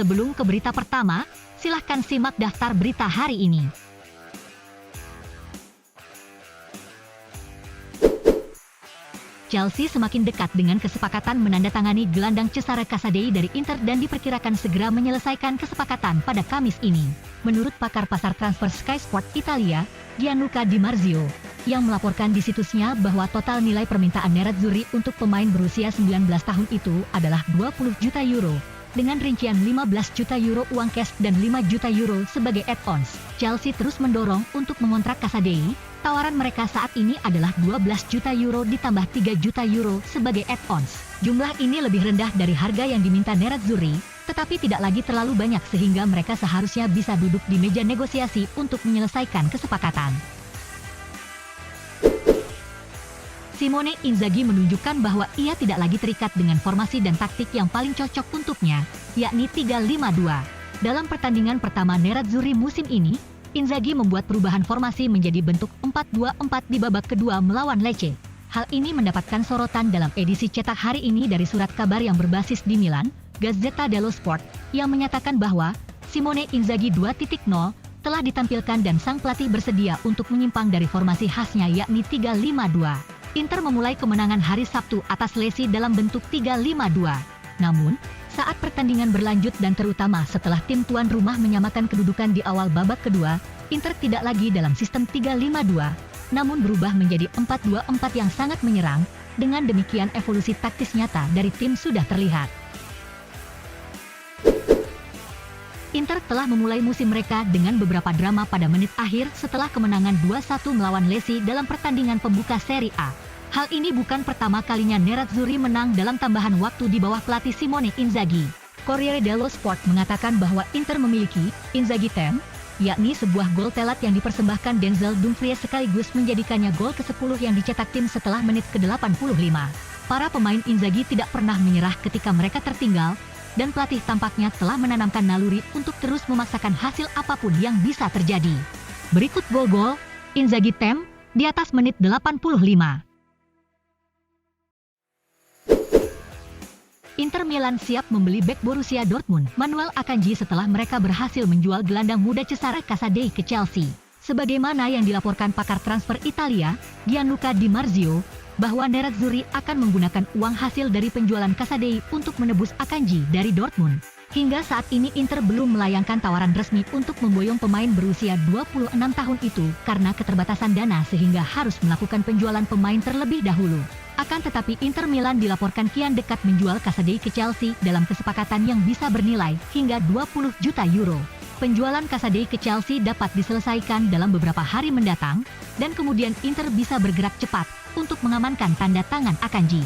Sebelum ke berita pertama, silahkan simak daftar berita hari ini. Chelsea semakin dekat dengan kesepakatan menandatangani gelandang Cesare Casadei dari Inter dan diperkirakan segera menyelesaikan kesepakatan pada Kamis ini. Menurut pakar pasar transfer Sky Sport Italia, Gianluca Di Marzio, yang melaporkan di situsnya bahwa total nilai permintaan Nerazzurri untuk pemain berusia 19 tahun itu adalah 20 juta euro, dengan rincian 15 juta euro uang cash dan 5 juta euro sebagai add-ons. Chelsea terus mendorong untuk mengontrak Casadei. Tawaran mereka saat ini adalah 12 juta euro ditambah 3 juta euro sebagai add-ons. Jumlah ini lebih rendah dari harga yang diminta Nerazzurri, tetapi tidak lagi terlalu banyak sehingga mereka seharusnya bisa duduk di meja negosiasi untuk menyelesaikan kesepakatan. Simone Inzaghi menunjukkan bahwa ia tidak lagi terikat dengan formasi dan taktik yang paling cocok untuknya, yakni 3-5-2. Dalam pertandingan pertama Nerazzurri musim ini, Inzaghi membuat perubahan formasi menjadi bentuk 4-2-4 di babak kedua melawan Lecce. Hal ini mendapatkan sorotan dalam edisi cetak hari ini dari surat kabar yang berbasis di Milan, Gazzetta dello Sport, yang menyatakan bahwa Simone Inzaghi 2.0 telah ditampilkan dan sang pelatih bersedia untuk menyimpang dari formasi khasnya yakni 3-5-2. Inter memulai kemenangan hari Sabtu atas Lecce dalam bentuk 3-5-2. Namun, saat pertandingan berlanjut dan terutama setelah tim tuan rumah menyamakan kedudukan di awal babak kedua, Inter tidak lagi dalam sistem 3-5-2, namun berubah menjadi 4-2-4 yang sangat menyerang. Dengan demikian evolusi taktis nyata dari tim sudah terlihat. Inter telah memulai musim mereka dengan beberapa drama pada menit akhir setelah kemenangan 2-1 melawan Lecce dalam pertandingan pembuka Serie A. Hal ini bukan pertama kalinya Nerazzurri menang dalam tambahan waktu di bawah pelatih Simone Inzaghi. Corriere dello Sport mengatakan bahwa Inter memiliki Inzaghi Time, yakni sebuah gol telat yang dipersembahkan Denzel Dumfries sekaligus menjadikannya gol ke-10 yang dicetak tim setelah menit ke-85. Para pemain Inzaghi tidak pernah menyerah ketika mereka tertinggal, dan pelatih tampaknya telah menanamkan naluri untuk terus memaksakan hasil apapun yang bisa terjadi. Berikut gol-gol Inzaghi Time di atas menit 85. Inter Milan siap membeli bek Borussia Dortmund, Manuel Akanji setelah mereka berhasil menjual gelandang muda Cesare Casadei ke Chelsea. Sebagaimana yang dilaporkan pakar transfer Italia, Gianluca Di Marzio, bahwa Nerazzurri akan menggunakan uang hasil dari penjualan Casadei untuk menebus Akanji dari Dortmund. Hingga saat ini Inter belum melayangkan tawaran resmi untuk memboyong pemain berusia 26 tahun itu karena keterbatasan dana sehingga harus melakukan penjualan pemain terlebih dahulu. Akan tetapi Inter Milan dilaporkan kian dekat menjual Casadei ke Chelsea dalam kesepakatan yang bisa bernilai hingga 20 juta euro. Penjualan Casadei ke Chelsea dapat diselesaikan dalam beberapa hari mendatang, dan kemudian Inter bisa bergerak cepat untuk mengamankan tanda tangan Akanji.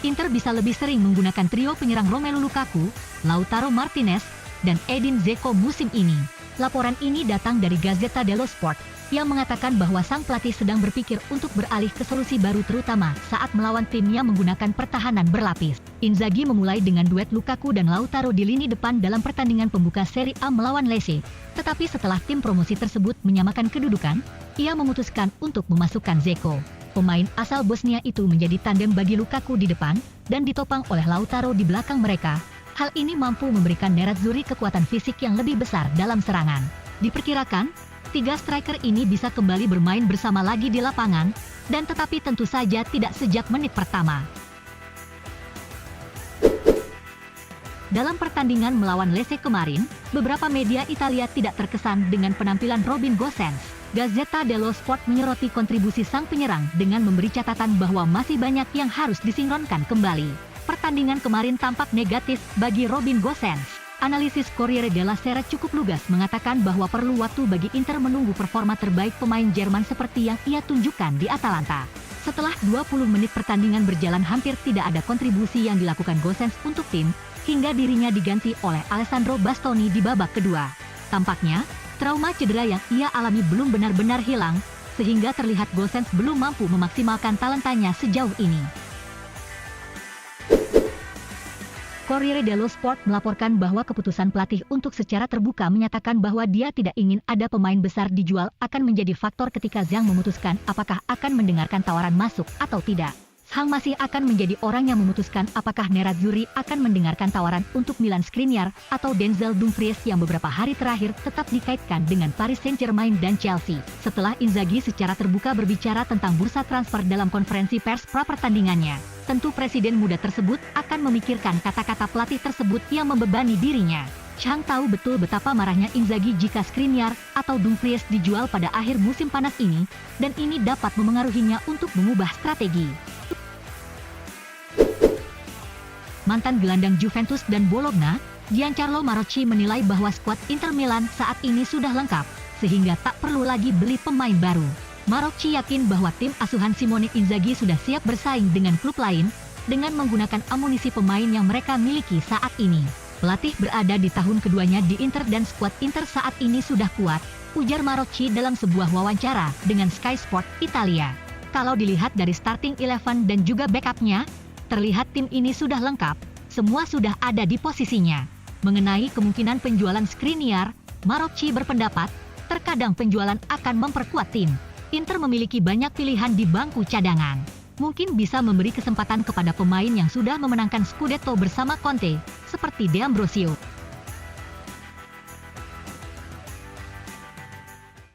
Inter bisa lebih sering menggunakan trio penyerang Romelu Lukaku, Lautaro Martinez, dan Edin Dzeko musim ini. Laporan ini datang dari Gazzetta dello Sport, yang mengatakan bahwa sang pelatih sedang berpikir untuk beralih ke solusi baru terutama saat melawan timnya menggunakan pertahanan berlapis. Inzaghi memulai dengan duet Lukaku dan Lautaro di lini depan dalam pertandingan pembuka Serie A melawan Lecce. Tetapi setelah tim promosi tersebut menyamakan kedudukan, ia memutuskan untuk memasukkan Dzeko. Pemain asal Bosnia itu menjadi tandem bagi Lukaku di depan, dan ditopang oleh Lautaro di belakang mereka. Hal ini mampu memberikan Nerazzurri kekuatan fisik yang lebih besar dalam serangan. Diperkirakan, tiga striker ini bisa kembali bermain bersama lagi di lapangan, dan tetapi tentu saja tidak sejak menit pertama. Dalam pertandingan melawan Lecce kemarin, beberapa media Italia tidak terkesan dengan penampilan Robin Gosens. Gazzetta dello Sport menyoroti kontribusi sang penyerang dengan memberi catatan bahwa masih banyak yang harus disinkronkan kembali. Pertandingan kemarin tampak negatif bagi Robin Gosens. Analisis Corriere della Sera cukup lugas mengatakan bahwa perlu waktu bagi Inter menunggu performa terbaik pemain Jerman seperti yang ia tunjukkan di Atalanta. Setelah 20 menit pertandingan berjalan hampir tidak ada kontribusi yang dilakukan Gosens untuk tim, hingga dirinya diganti oleh Alessandro Bastoni di babak kedua. Tampaknya, trauma cedera yang ia alami belum benar-benar hilang, sehingga terlihat Gosens belum mampu memaksimalkan talentanya sejauh ini. Corriere dello Sport melaporkan bahwa keputusan pelatih untuk secara terbuka menyatakan bahwa dia tidak ingin ada pemain besar dijual akan menjadi faktor ketika Zhang memutuskan apakah akan mendengarkan tawaran masuk atau tidak. Hang masih akan menjadi orang yang memutuskan apakah Nerazzurri akan mendengarkan tawaran untuk Milan Skriniar atau Denzel Dumfries yang beberapa hari terakhir tetap dikaitkan dengan Paris Saint-Germain dan Chelsea. Setelah Inzaghi secara terbuka berbicara tentang bursa transfer dalam konferensi pers pra-pertandingannya, tentu presiden muda tersebut akan memikirkan kata-kata pelatih tersebut yang membebani dirinya. Hang tahu betul betapa marahnya Inzaghi jika Skriniar atau Dumfries dijual pada akhir musim panas ini, dan ini dapat memengaruhinya untuk mengubah strategi. Mantan gelandang Juventus dan Bologna, Giancarlo Marocchi menilai bahwa skuad Inter Milan saat ini sudah lengkap, sehingga tak perlu lagi beli pemain baru. Marocchi yakin bahwa tim asuhan Simone Inzaghi sudah siap bersaing dengan klub lain, dengan menggunakan amunisi pemain yang mereka miliki saat ini. Pelatih berada di tahun keduanya di Inter dan skuad Inter saat ini sudah kuat, ujar Marocchi dalam sebuah wawancara dengan Sky Sport Italia. Kalau dilihat dari starting 11 dan juga backupnya, terlihat tim ini sudah lengkap, semua sudah ada di posisinya. Mengenai kemungkinan penjualan Skriniar, Marocchi berpendapat, terkadang penjualan akan memperkuat tim. Inter memiliki banyak pilihan di bangku cadangan. Mungkin bisa memberi kesempatan kepada pemain yang sudah memenangkan Scudetto bersama Conte, seperti De Ambrosio.